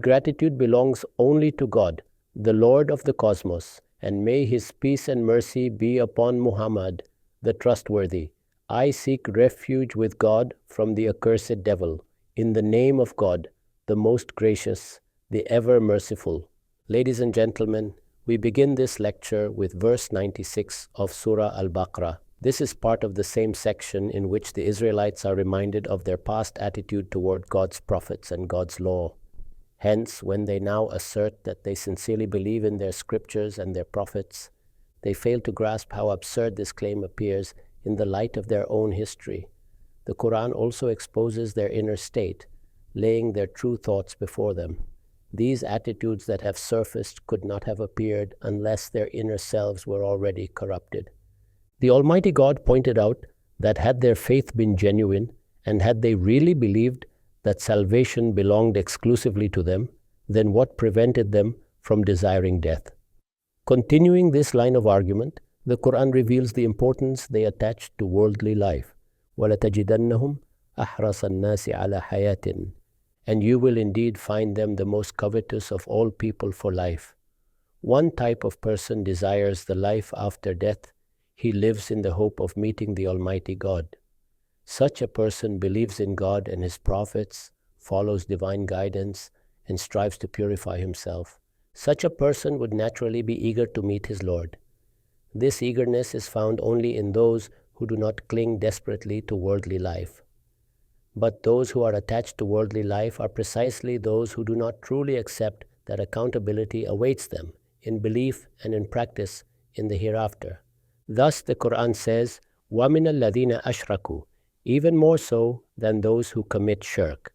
Gratitude belongs only to God, the Lord of the cosmos, and may His peace and mercy be upon Muhammad, the trustworthy. I seek refuge with God from the accursed devil, in the name of God, the most gracious, the ever merciful. Ladies and gentlemen, we begin this lecture with verse 96 of Surah Al Baqarah. This is part of the same section in which the Israelites are reminded of their past attitude toward God's prophets and God's law. Hence, when they now assert that they sincerely believe in their scriptures and their prophets, they fail to grasp how absurd this claim appears in the light of their own history. The Quran also exposes their inner state, laying their true thoughts before them. These attitudes that have surfaced could not have appeared unless their inner selves were already corrupted. The Almighty God pointed out that had their faith been genuine, and had they really believed that salvation belonged exclusively to them, then what prevented them from desiring death? Continuing this line of argument, the Quran reveals the importance they attach to worldly life. وَلَتَجِدَنَّهُمْ أَحْرَصَ النَّاسِ عَلَى حَيَاةٍ. And you will indeed find them the most covetous of all people for life. One type of person desires the life after death. He lives in the hope of meeting the Almighty God. Such a person believes in God and His prophets, follows divine guidance, and strives to purify himself. Such a person would naturally be eager to meet his Lord. This eagerness is found only in those who do not cling desperately to worldly life. But those who are attached to worldly life are precisely those who do not truly accept that accountability awaits them in belief and in practice in the hereafter. Thus the Quran says, وَمِنَ الَّذِينَ أَشْرَكُوا, even more so than those who commit shirk.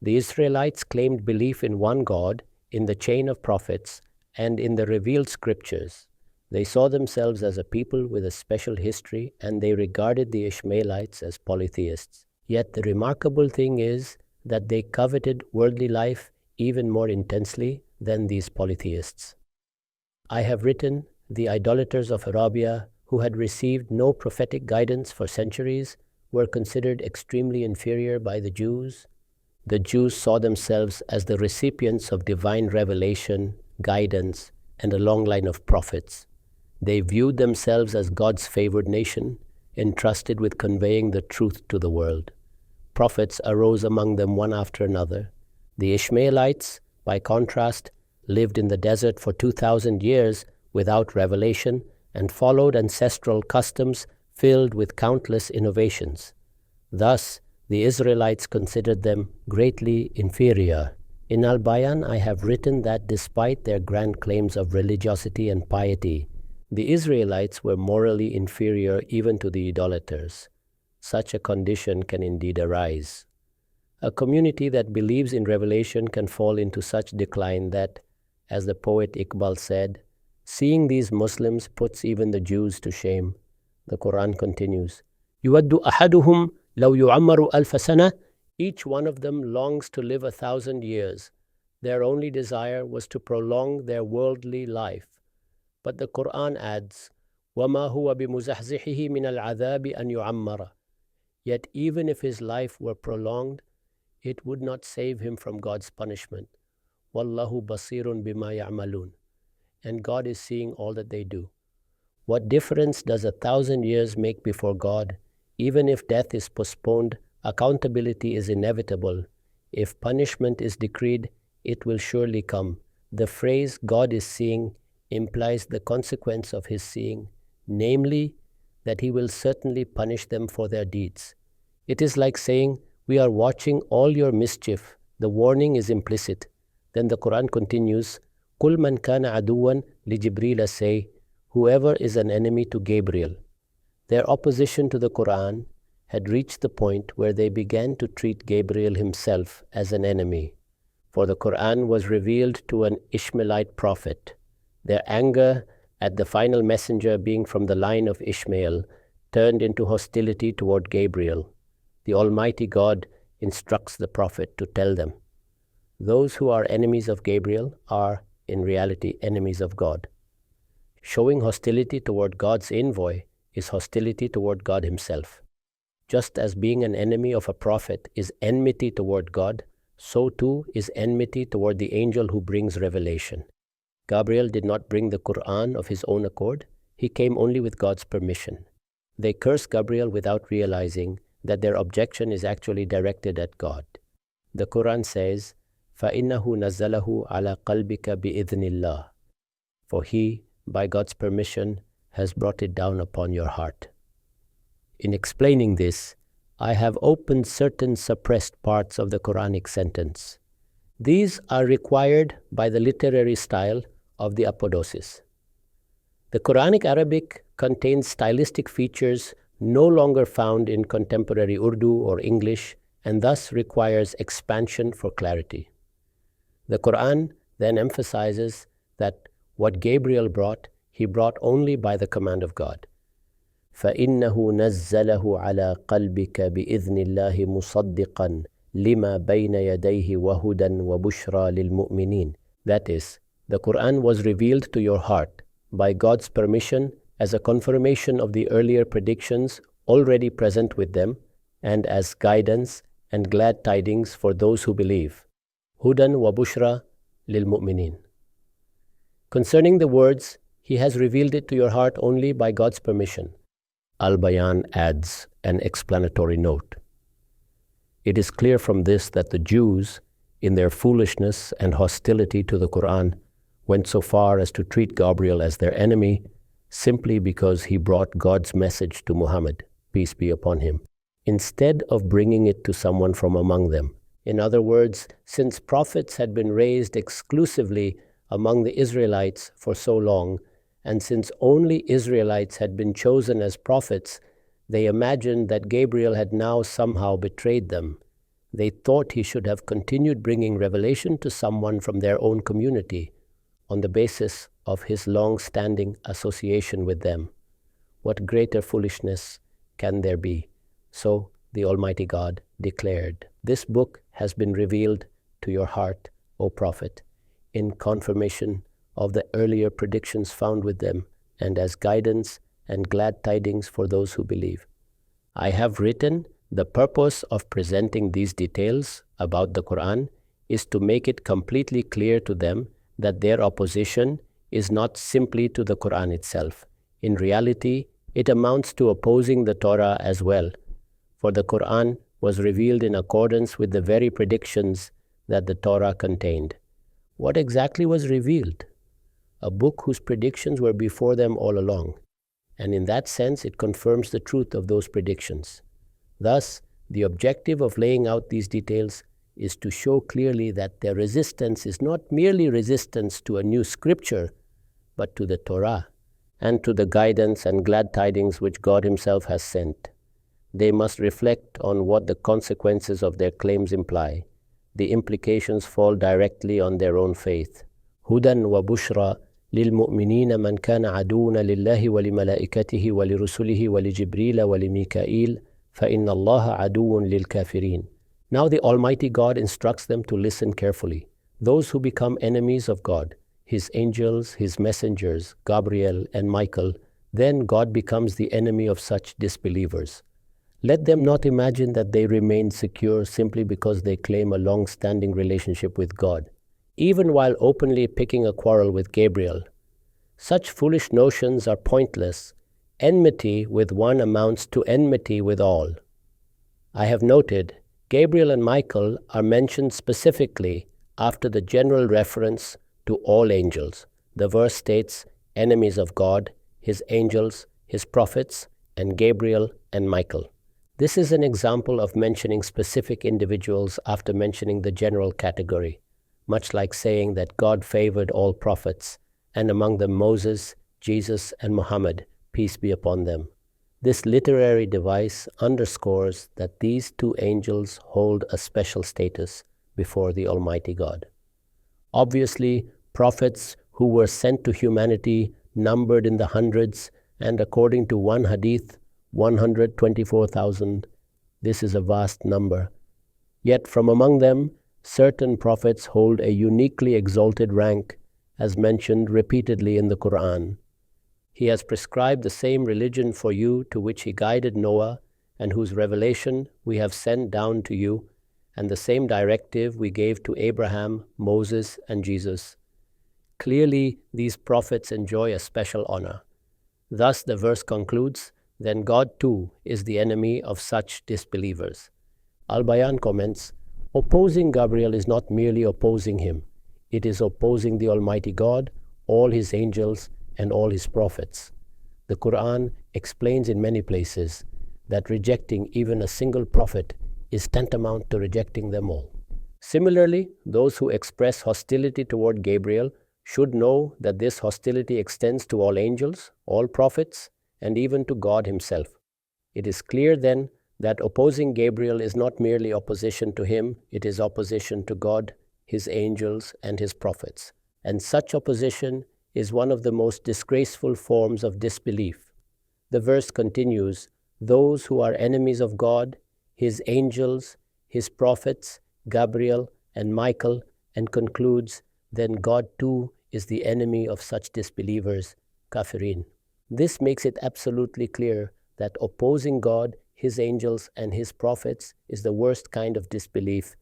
The Israelites claimed belief in one God, in the chain of prophets, and in the revealed scriptures. They saw themselves as a people with a special history, and they regarded the Ishmaelites as polytheists. Yet the remarkable thing is that they coveted worldly life even more intensely than these polytheists. I have written, the idolaters of Arabia, who had received no prophetic guidance for centuries, were considered extremely inferior by the Jews. The Jews saw themselves as the recipients of divine revelation, guidance, and a long line of prophets. They viewed themselves as God's favored nation, entrusted with conveying the truth to the world. Prophets arose among them one after another. The Ishmaelites, by contrast, lived in the desert for 2,000 years without revelation and followed ancestral customs filled with countless innovations. Thus, the Israelites considered them greatly inferior. In Al-Bayan, I have written that despite their grand claims of religiosity and piety, the Israelites were morally inferior even to the idolaters. Such a condition can indeed arise. A community that believes in revelation can fall into such decline that, as the poet Iqbal said, seeing these Muslims puts even the Jews to shame. The Quran continues, يُوَدُّ أَحَدُهُمْ لَوْ يُعَمَّرُ أَلْفَ سَنَةٍ. Each one of them longs to live 1,000 years. Their only desire was to prolong their worldly life. But the Quran adds, وَمَا هُوَ بِمُزَحْزِحِهِ مِنَ الْعَذَابِ أَنْ يُعَمَّرَ. Yet even if his life were prolonged, it would not save him from God's punishment. وَاللَّهُ بَصِيرٌ بِمَا يَعْمَلُونَ. And God is seeing all that they do. What difference does 1,000 years make before God? Even if death is postponed, accountability is inevitable. If punishment is decreed, it will surely come. The phrase God is seeing implies the consequence of His seeing, namely, that He will certainly punish them for their deeds. It is like saying, we are watching all your mischief. The warning is implicit. Then the Quran continues, قُلْ مَنْ كَانَ عَدُوًّا لِجِبْرِيلَ. Say, whoever is an enemy to Gabriel. Their opposition to the Quran had reached the point where they began to treat Gabriel himself as an enemy. For the Quran was revealed to an Ishmaelite prophet. Their anger at the final messenger being from the line of Ishmael turned into hostility toward Gabriel. The Almighty God instructs the prophet to tell them, those who are enemies of Gabriel are, in reality, enemies of God. Showing hostility toward God's envoy is hostility toward God Himself. Just as being an enemy of a prophet is enmity toward God, so too is enmity toward the angel who brings revelation. Gabriel did not bring the Quran of his own accord. He came only with God's permission. They curse Gabriel without realizing that their objection is actually directed at God. The Quran says, فَإِنَّهُ نَزَّلَهُ عَلَى قَلْبِكَ بِإِذْنِ اللَّهِ. For he, by God's permission, has brought it down upon your heart. In explaining this, I have opened certain suppressed parts of the Quranic sentence. These are required by the literary style of the apodosis. The Quranic Arabic contains stylistic features no longer found in contemporary Urdu or English and thus requires expansion for clarity. The Quran then emphasizes that what Gabriel brought, he brought only by the command of God. فَإِنَّهُ نَزَّلَهُ عَلَى قَلْبِكَ بِإِذْنِ اللَّهِ مُصَدِّقًا لِمَا بَيْنَ يَدَيْهِ وَهُدًى وَبُشْرَى لِلْمُؤْمِنِينَ. That is, the Quran was revealed to your heart by God's permission as a confirmation of the earlier predictions already present with them and as guidance and glad tidings for those who believe. Hudan wa bushra lil mu'minin. Concerning the words, He has revealed it to your heart only by God's permission. Al-Bayan adds an explanatory note. It is clear from this that the Jews, in their foolishness and hostility to the Quran, went so far as to treat Gabriel as their enemy simply because he brought God's message to Muhammad, peace be upon him, instead of bringing it to someone from among them. In other words, since prophets had been raised exclusively among the Israelites for so long, and since only Israelites had been chosen as prophets, they imagined that Gabriel had now somehow betrayed them. They thought he should have continued bringing revelation to someone from their own community on the basis of his long-standing association with them. What greater foolishness can there be? So the Almighty God declared, "This book has been revealed to your heart, O Prophet, in confirmation of the earlier predictions found with them, and as guidance and glad tidings for those who believe. I have written, the purpose of presenting these details about the Quran is to make it completely clear to them that their opposition is not simply to the Quran itself. In reality, it amounts to opposing the Torah as well, for the Quran was revealed in accordance with the very predictions that the Torah contained." What exactly was revealed? A book whose predictions were before them all along, and in that sense it confirms the truth of those predictions. Thus, the objective of laying out these details is to show clearly that their resistance is not merely resistance to a new scripture, but to the Torah and to the guidance and glad tidings which God Himself has sent. They must reflect on what the consequences of their claims imply. The implications fall directly on their own faith. Hudan wa bushra للمؤمنين من كان عدونا لله ولملائكته ولرسله ولجبريل ولميكائيل فإن الله عدو للكافرين. Now the Almighty God instructs them to listen carefully. Those who become enemies of God, His angels, His messengers, Gabriel and Michael, then God becomes the enemy of such disbelievers. Let them not imagine that they remain secure simply because they claim a long-standing relationship with God, even while openly picking a quarrel with Gabriel. Such foolish notions are pointless. Enmity with one amounts to enmity with all. I have noted Gabriel and Michael are mentioned specifically after the general reference to all angels. The verse states, enemies of God, His angels, His prophets, and Gabriel and Michael. This is an example of mentioning specific individuals after mentioning the general category, much like saying that God favored all prophets, and among them Moses, Jesus, and Muhammad, peace be upon them. This literary device underscores that these two angels hold a special status before the Almighty God. Obviously, prophets who were sent to humanity numbered in the hundreds, and according to one hadith, 124,000. This is a vast number. Yet from among them, certain prophets hold a uniquely exalted rank, as mentioned repeatedly in the Quran. He has prescribed the same religion for you to which He guided Noah, and whose revelation we have sent down to you, and the same directive we gave to Abraham, Moses, and Jesus. Clearly, these prophets enjoy a special honor. Thus, the verse concludes, then God too is the enemy of such disbelievers. Al-Bayan comments, opposing Gabriel is not merely opposing him, it is opposing the Almighty God, all His angels, and all His prophets. The Quran explains in many places that rejecting even a single prophet is tantamount to rejecting them all. Similarly, those who express hostility toward Gabriel should know that this hostility extends to all angels, all prophets, and even to God Himself. It is clear then that opposing Gabriel is not merely opposition to him, it is opposition to God, His angels, and His prophets. And such opposition is one of the most disgraceful forms of disbelief. The verse continues, those who are enemies of God, His angels, His prophets, Gabriel, and Michael, and concludes, then God too is the enemy of such disbelievers, kafirin. This makes it absolutely clear that opposing God, His angels, and His prophets is the worst kind of disbelief,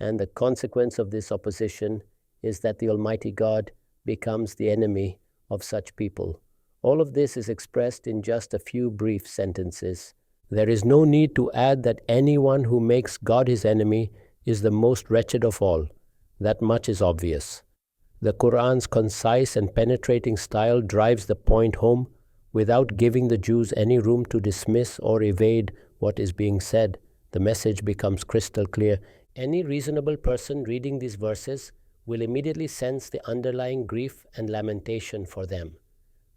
and the consequence of this opposition is that the Almighty God becomes the enemy of such people. All of this is expressed in just a few brief sentences. There is no need to add that anyone who makes God his enemy is the most wretched of all. That much is obvious. The Quran's concise and penetrating style drives the point home without giving the Jews any room to dismiss or evade what is being said. The message becomes crystal clear. Any reasonable person reading these verses will immediately sense the underlying grief and lamentation for them.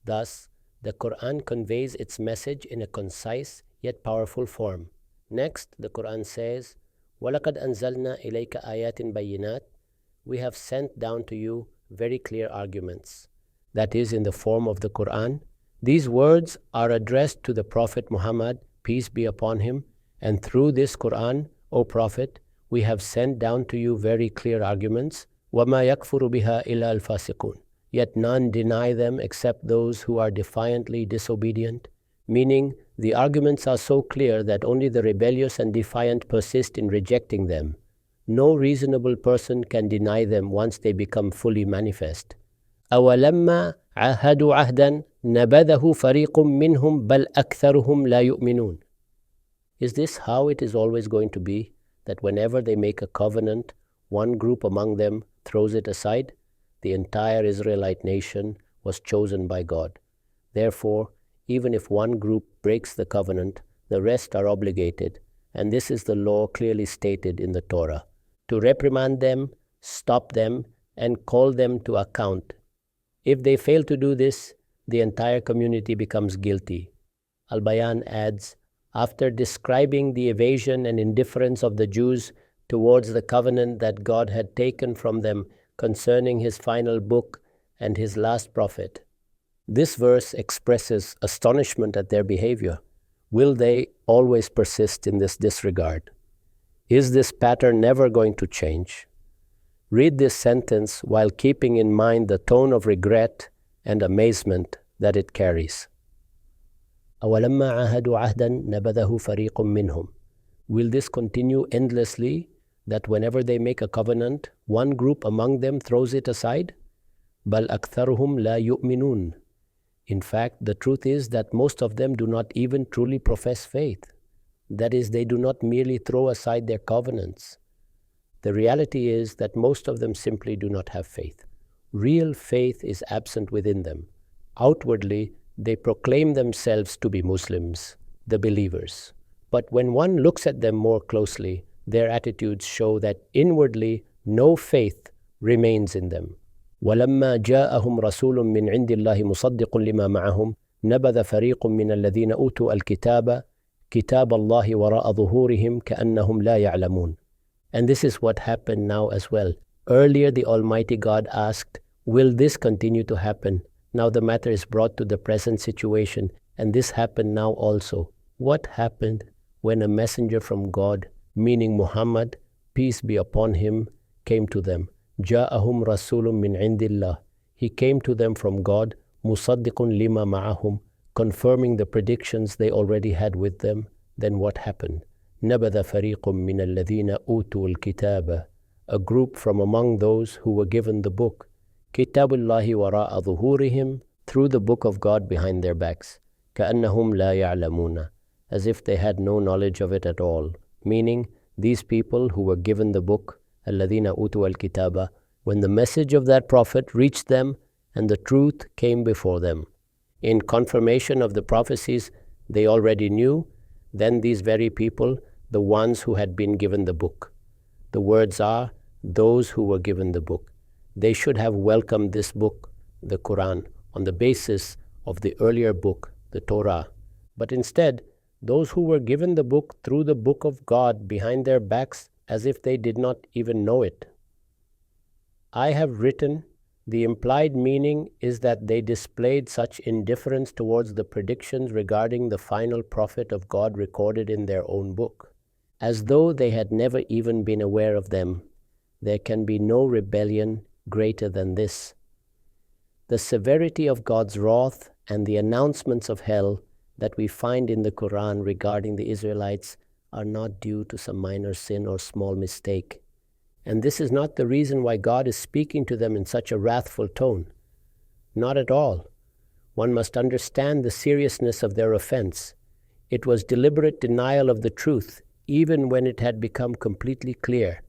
Thus, the Quran conveys its message in a concise yet powerful form. Next, the Quran says, وَلَقَدْ أَنزَلْنَا إِلَيْكَ آيَاتٍ بَيِّنَاتٍ. We have sent down to you very clear arguments. That is, in the form of the Quran. These words are addressed to the Prophet Muhammad, peace be upon him, and through this Quran, O Prophet, we have sent down to you very clear arguments. وَمَا يَكْفُرُ بِهَا إِلَّا الْفَاسِقُونَ. Yet none deny them except those who are defiantly disobedient. Meaning, the arguments are so clear that only the rebellious and defiant persist in rejecting them. No reasonable person can deny them once they become fully manifest. أَوَلَمَّا عَاهَدُوا عَهْدًا نَبَذَهُ فَرِيقٌ مِّنْهُمْ بَلْ أَكْثَرُهُمْ لَا يُؤْمِنُونَ. Is this how it is always going to be? That whenever they make a covenant, one group among them throws it aside? The entire Israelite nation was chosen by God. Therefore, even if one group breaks the covenant, the rest are obligated, and this is the law clearly stated in the Torah, to reprimand them, stop them, and call them to account. If they fail to do this, the entire community becomes guilty. Al-Bayan adds, after describing the evasion and indifference of the Jews towards the covenant that God had taken from them concerning His final book and His last prophet, this verse expresses astonishment at their behavior. Will they always persist in this disregard? Is this pattern never going to change? Read this sentence while keeping in mind the tone of regret and amazement that it carries. أَوَلَمَّا عَاهَدُوا عَهْدًا نَبَذَهُ فَرِيقٌ مِّنْهُمْ. Will this continue endlessly, that whenever they make a covenant, one group among them throws it aside? بَلْ أَكْثَرُهُمْ لَا يُؤْمِنُونَ. In fact, the truth is that most of them do not even truly profess faith. That is, they do not merely throw aside their covenants. The reality is that most of them simply do not have faith. Real faith is absent within them. Outwardly, they proclaim themselves to be Muslims, the believers. But when one looks at them more closely, their attitudes show that inwardly no faith remains in them. وَلَمَّا جَاءَهُمْ رَسُولٌ مِّنْ عِنْدِ اللَّهِ مُصَدِّقٌ لِمَا مَعَهُمْ نَبَذَ فَرِيقٌ مِّنَ الَّذِينَ أُوتُوا الْكِتَابَ كِتَابَ اللَّهِ وَرَاءَ ظُهُورِهِمْ كَأَنَّهُمْ لَا يَعْلَمُونَ. And this is what happened now as well. Earlier the Almighty God asked, will this continue to happen? Now the matter is brought to the present situation, and this happened now also. What happened when a messenger from God, meaning Muhammad, peace be upon him, came to them? جاءهم رسول من عند الله. He came to them from God, مصدق لما معهم, confirming the predictions they already had with them. Then what happened? نَبَذَ فَرِيقٌ مِّنَ الَّذِينَ أُوتُوا الْكِتَابَ, a group from among those who were given the book, كِتَابُ اللَّهِ وَرَاءَ ظُهُورِهِمْ, through the book of God behind their backs, كَأَنَّهُمْ لَا يَعْلَمُونَ, as if they had no knowledge of it at all. Meaning, these people who were given the book, الَّذِينَ أُوتُوا الْكِتَابَ, when the message of that prophet reached them and the truth came before them, in confirmation of the prophecies they already knew, then these very people, the ones who had been given the book. The words are, those who were given the book. They should have welcomed this book, the Quran, on the basis of the earlier book, the Torah. But instead, those who were given the book through the book of God behind their backs as if they did not even know it. I have written, the implied meaning is that they displayed such indifference towards the predictions regarding the final prophet of God recorded in their own book, as though they had never even been aware of them. There can be no rebellion greater than this. The severity of God's wrath and the announcements of hell that we find in the Quran regarding the Israelites are not due to some minor sin or small mistake. And this is not the reason why God is speaking to them in such a wrathful tone. Not at all. One must understand the seriousness of their offense. It was deliberate denial of the truth, even when it had become completely clear,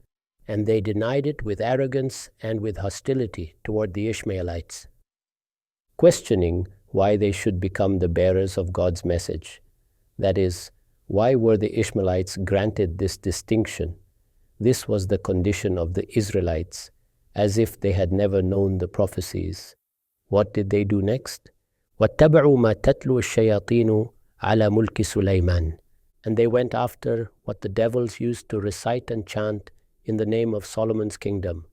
and they denied it with arrogance and with hostility toward the Ishmaelites, questioning why they should become the bearers of God's message. That is, why were the Ishmaelites granted this distinction? This was the condition of the Israelites, as if they had never known the prophecies. What did they do next? وَاتَّبَعُوا مَا تَتْلُو الشَّيَاطِينُ عَلَى مُلْكِ سُلَيْمَانَ. And they went after what the devils used to recite and chant in the name of Solomon's kingdom.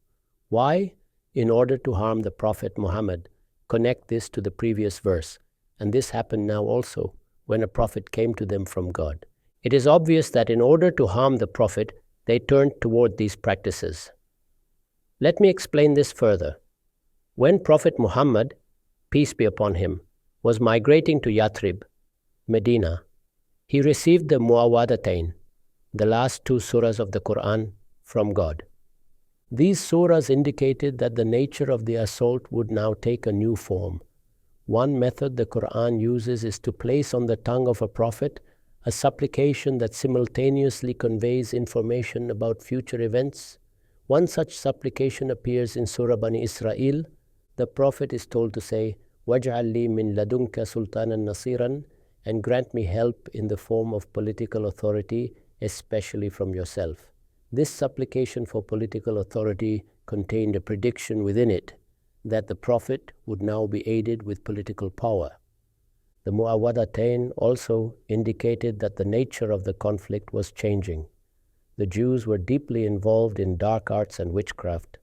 Why? In order to harm the Prophet Muhammad. Connect this to the previous verse. And this happened now also, when a prophet came to them from God. It is obvious that in order to harm the Prophet, they turned toward these practices. Let me explain this further. When Prophet Muhammad, peace be upon him, was migrating to Yathrib, Medina, he received the Muawwadatain, the last two surahs of the Quran, from God. These surahs indicated that the nature of the assault would now take a new form. One method the Quran uses is to place on the tongue of a prophet a supplication that simultaneously conveys information about future events. One such supplication appears in Surah Bani Israel. The prophet is told to say, وَاجْعَلْ لِي مِنْ لَدُنْكَ سُلْطَانًا نَصِيرًا, and grant me help in the form of political authority, especially from yourself. This supplication for political authority contained a prediction within it that the prophet would now be aided with political power. The Muawwadatain also indicated that the nature of the conflict was changing. The Jews were deeply involved in dark arts and witchcraft.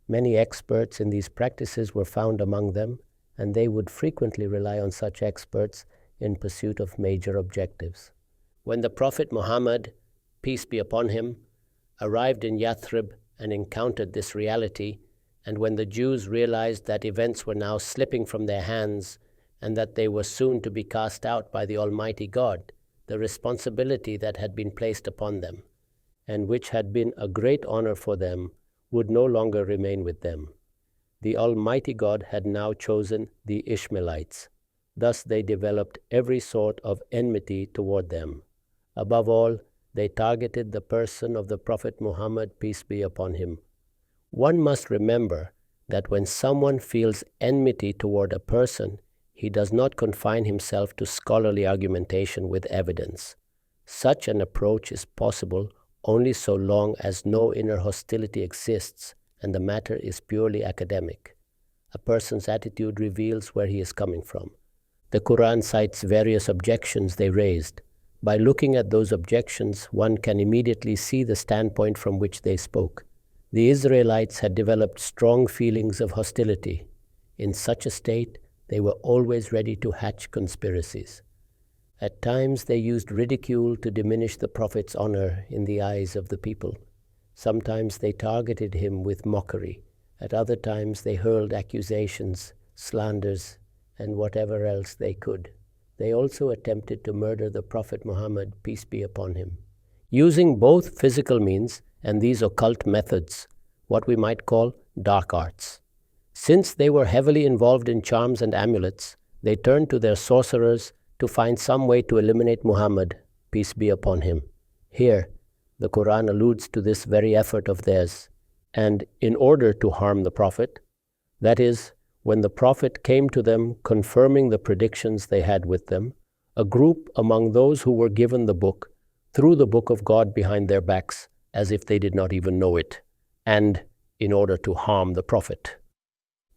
Many experts in these practices were found among them, and they would frequently rely on such experts in pursuit of major objectives. When the Prophet Muhammad, peace be upon him, arrived in Yathrib and encountered this reality, and when the Jews realized that events were now slipping from their hands and that they were soon to be cast out by the Almighty God, the responsibility that had been placed upon them, and which had been a great honor for them, would no longer remain with them. The Almighty God had now chosen the Ishmaelites. Thus they developed every sort of enmity toward them. Above all, they targeted the person of the Prophet Muhammad, peace be upon him. One must remember that when someone feels enmity toward a person, he does not confine himself to scholarly argumentation with evidence. Such an approach is possible only so long as no inner hostility exists and the matter is purely academic. A person's attitude reveals where he is coming from. The Quran cites various objections they raised. By looking at those objections, one can immediately see the standpoint from which they spoke. The Israelites had developed strong feelings of hostility. In such a state, they were always ready to hatch conspiracies. At times, they used ridicule to diminish the Prophet's honor in the eyes of the people. Sometimes they targeted him with mockery. At other times, they hurled accusations, slanders, and whatever else they could. They also attempted to murder the Prophet Muhammad, peace be upon him. using both physical means and these occult methods, what we might call dark arts. Since they were heavily involved in charms and amulets, they turned to their sorcerers to find some way to eliminate Muhammad, peace be upon him. Here, the Quran alludes to this very effort of theirs, and in order to harm the Prophet, that is, when the Prophet came to them confirming the predictions they had with them, a group among those who were given the book threw the book of God behind their backs as if they did not even know it, and in order to harm the Prophet.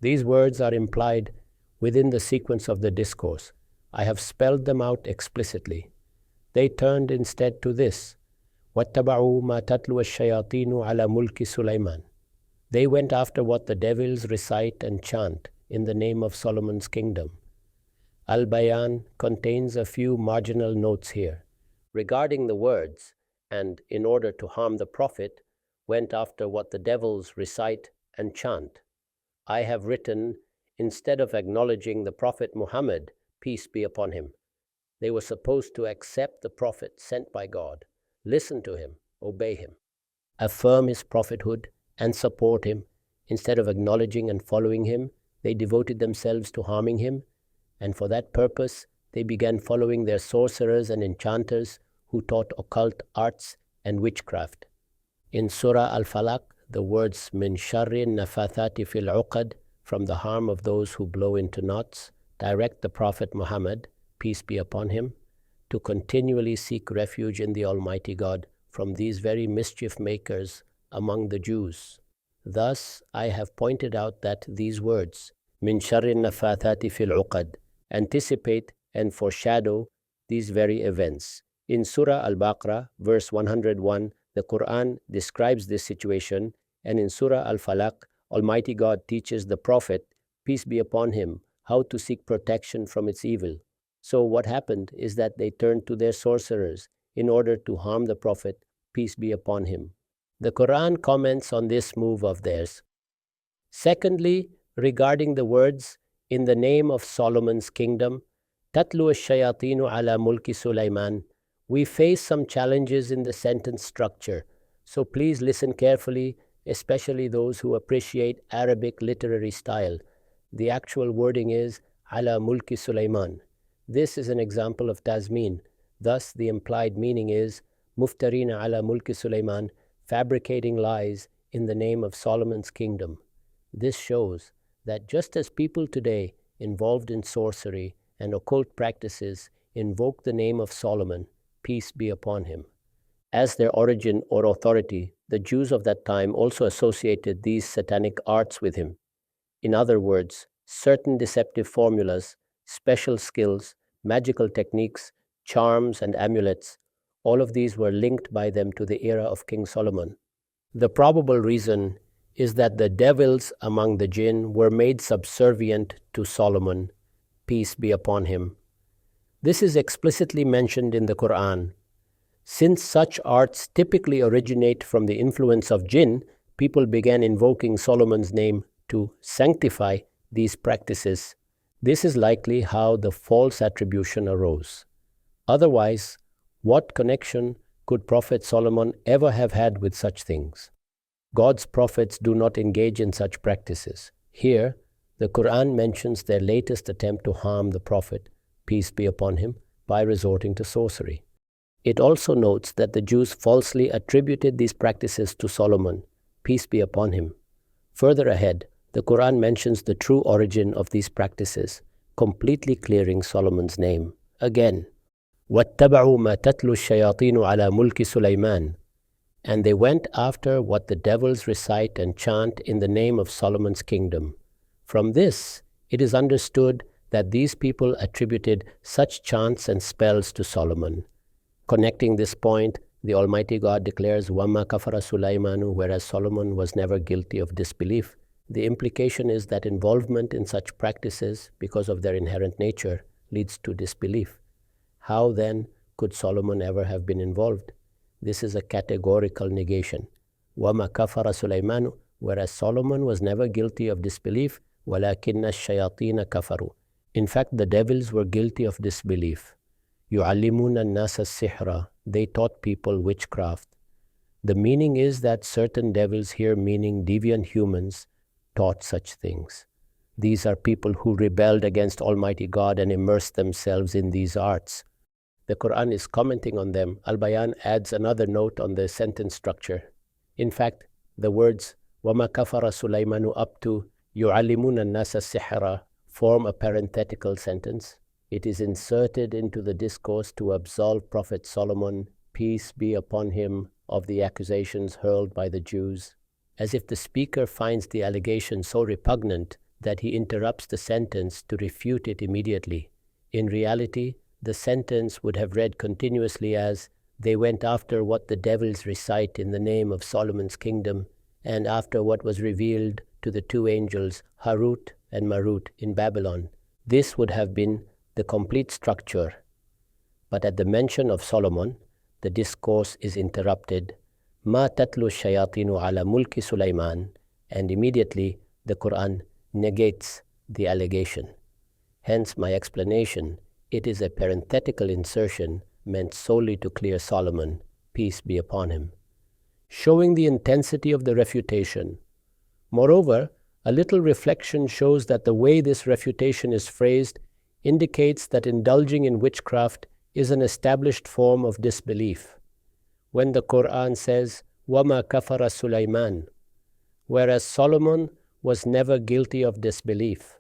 These words are implied within the sequence of the discourse. I have spelled them out explicitly. They turned instead to this, وَاتَّبَعُوا مَا تَتْلُوَ الشَّيَاطِينُ عَلَى مُلْكِ سُلَيْمَانَ. They went after what the devils recite and chant in the name of Solomon's kingdom. Al-Bayan contains a few marginal notes here. Regarding the words, and in order to harm the Prophet, went after what the devils recite and chant. I have written, instead of acknowledging the Prophet Muhammad, peace be upon him. They were supposed to accept the Prophet sent by God, listen to him, obey him, affirm his prophethood, and support him. Instead of acknowledging and following him, they devoted themselves to harming him, and for that purpose, they began following their sorcerers and enchanters who taught occult arts and witchcraft. In Surah Al the words min sharri nafathati fil uqad, from the harm of those who blow into knots, direct the Prophet Muhammad, peace be upon him, to continually seek refuge in the Almighty God from these very mischief makers among the Jews. Thus, I have pointed out that these words, min sharri nafathati fil uqad, anticipate and foreshadow these very events. In Surah Al Baqarah, verse 101, the Quran describes this situation, and in Surah Al Almighty God teaches the Prophet, peace be upon him, how to seek protection from its evil. So what happened is that they turned to their sorcerers in order to harm the Prophet, peace be upon him. The Quran comments on this move of theirs. Secondly, regarding the words, in the name of Solomon's kingdom, Tatlu ash-shayatinu ala mulki Sulaiman, we face some challenges in the sentence structure, so please listen carefully, especially those who appreciate Arabic literary style. The actual wording is ala mulki Sulaiman. This is an example of tazmin. Thus, the implied meaning is muftarina ala mulki Sulaiman, fabricating lies in the name of Solomon's kingdom. This shows that just as people today involved in sorcery and occult practices invoke the name of Solomon, peace be upon him, as their origin or authority, the Jews of that time also associated these satanic arts with him. In other words, certain deceptive formulas, special skills, magical techniques, charms, and amulets, all of these were linked by them to the era of King Solomon. The probable reason is that the devils among the jinn were made subservient to Solomon, peace be upon him. This is explicitly mentioned in the Quran. Since such arts typically originate from the influence of jinn, people began invoking Solomon's name to sanctify these practices. This is likely how the false attribution arose. Otherwise, what connection could Prophet Solomon ever have had with such things? God's prophets do not engage in such practices. Here, the Quran mentions their latest attempt to harm the Prophet, peace be upon him, by resorting to sorcery. It also notes that the Jews falsely attributed these practices to Solomon, peace be upon him. Further ahead, the Quran mentions the true origin of these practices, completely clearing Solomon's name. Again, وَاتَّبَعُوا مَا تَتْلُو الشَّيَاطِينُ عَلَى مُلْكِ سُلَيْمَانَ. And they went after what the devils recite and chant in the name of Solomon's kingdom. From this, it is understood that these people attributed such chants and spells to Solomon. Connecting this point, the Almighty God declares, وَمَا كَفَرَ سُلَيْمَانُ, whereas Solomon was never guilty of disbelief. The implication is that involvement in such practices, because of their inherent nature, leads to disbelief. How then could Solomon ever have been involved? This is a categorical negation. وَمَا كَفَرَ سُلَيْمَانُ, whereas Solomon was never guilty of disbelief, وَلَكِنَّ الشَّيَاطِينَ كَفَرُوا. In fact, the devils were guilty of disbelief. يُعَلِّمُونَ النَّاسَ السِّحْرَ. they taught people witchcraft. The meaning is that certain devils here, meaning deviant humans, taught such things. These are people who rebelled against Almighty God and immersed themselves in these arts. The Quran is commenting on them. Al-Bayan adds another note on the sentence structure. In fact, the words وَمَا كَفَرَ سُلَيْمَانُ up to يُعَلِّمُونَ النَّاسَ السِّحْرَ form a parenthetical sentence. It is inserted into the discourse to absolve Prophet Solomon, peace be upon him, of the accusations hurled by the Jews, as if the speaker finds the allegation so repugnant that he interrupts the sentence to refute it immediately. In reality, the sentence would have read continuously as, they went after what the devils recite in the name of Solomon's kingdom, and after what was revealed to the two angels, Harut and Marut, in Babylon. This would have been the complete structure. But at the mention of Solomon, the discourse is interrupted. مَا تَتْلُو الشَّيَاطِينُ عَلَى مُلْكِ سُلَيْمَانَ, and immediately the Quran negates the allegation. Hence my explanation, it is a parenthetical insertion meant solely to clear Solomon, peace be upon him, showing the intensity of the refutation. Moreover, a little reflection shows that the way this refutation is phrased indicates that indulging in witchcraft is an established form of disbelief. When the Quran says, وَمَا كَفَرَ سُلَيْمَانُ, whereas Solomon was never guilty of disbelief,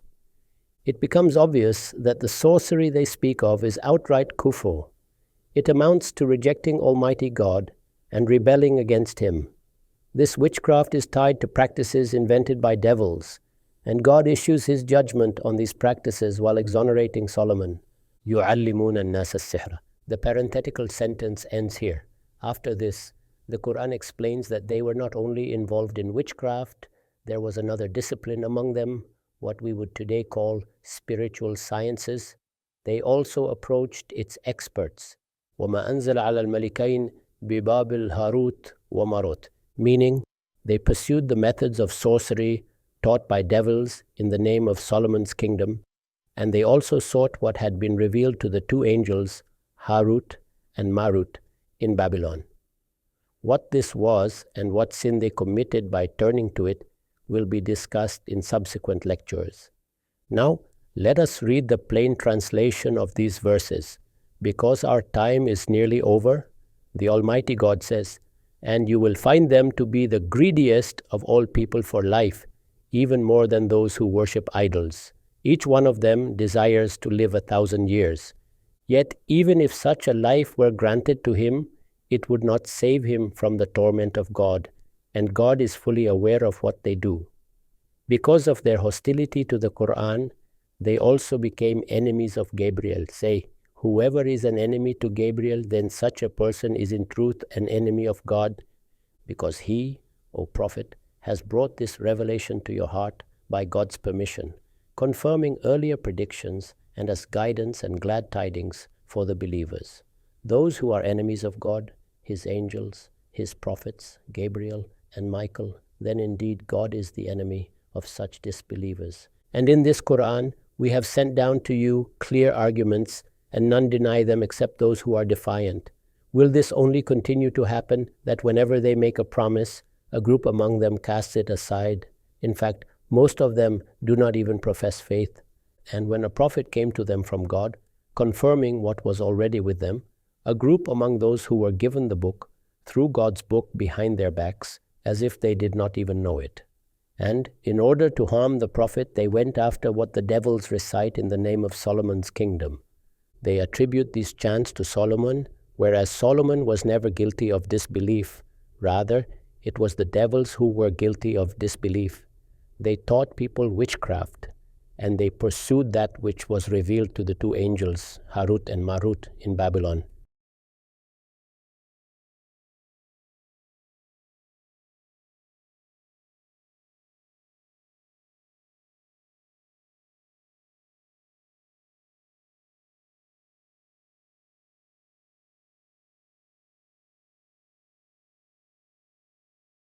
it becomes obvious that the sorcery they speak of is outright kufr. It amounts to rejecting Almighty God and rebelling against Him. This witchcraft is tied to practices invented by devils, and God issues His judgment on these practices while exonerating Solomon. يُعَلِّمُونَ النَّاسَ السِّحْرَ. The parenthetical sentence ends here. After this, the Quran explains that they were not only involved in witchcraft, there was another discipline among them, what we would today call spiritual sciences. They also approached its experts. وَمَا أَنزَلَ عَلَى الْمَلِكَيْنِ بِبَابِلْ هَارُوتَ وَمَارُوتَ, meaning they pursued the methods of sorcery taught by devils in the name of Solomon's kingdom, and they also sought what had been revealed to the two angels, Harut and Marut, in Babylon. What this was and what sin they committed by turning to it will be discussed in subsequent lectures. Now, let us read the plain translation of these verses. Because our time is nearly over, the Almighty God says, and you will find them to be the greediest of all people for life, even more than those who worship idols. Each one of them desires to live 1,000 years. Yet even if such a life were granted to him, it would not save him from the torment of God, and God is fully aware of what they do. Because of their hostility to the Quran, they also became enemies of Gabriel. Say, whoever is an enemy to Gabriel, then such a person is in truth an enemy of God, because he, O Prophet, has brought this revelation to your heart by God's permission, confirming earlier predictions and as guidance and glad tidings for the believers. Those who are enemies of God, His angels, His prophets, Gabriel and Michael, then indeed God is the enemy of such disbelievers. And in this Quran, we have sent down to you clear arguments, and none deny them except those who are defiant. Will this only continue to happen, that whenever they make a promise, a group among them casts it aside? In fact, most of them do not even profess faith. And when a prophet came to them from God, confirming what was already with them, a group among those who were given the book threw God's book behind their backs, as if they did not even know it. And in order to harm the prophet, they went after what the devils recite in the name of Solomon's kingdom. They attribute these chants to Solomon, whereas Solomon was never guilty of disbelief. Rather, it was the devils who were guilty of disbelief. They taught people witchcraft, and they pursued that which was revealed to the two angels, Harut and Marut, in Babylon.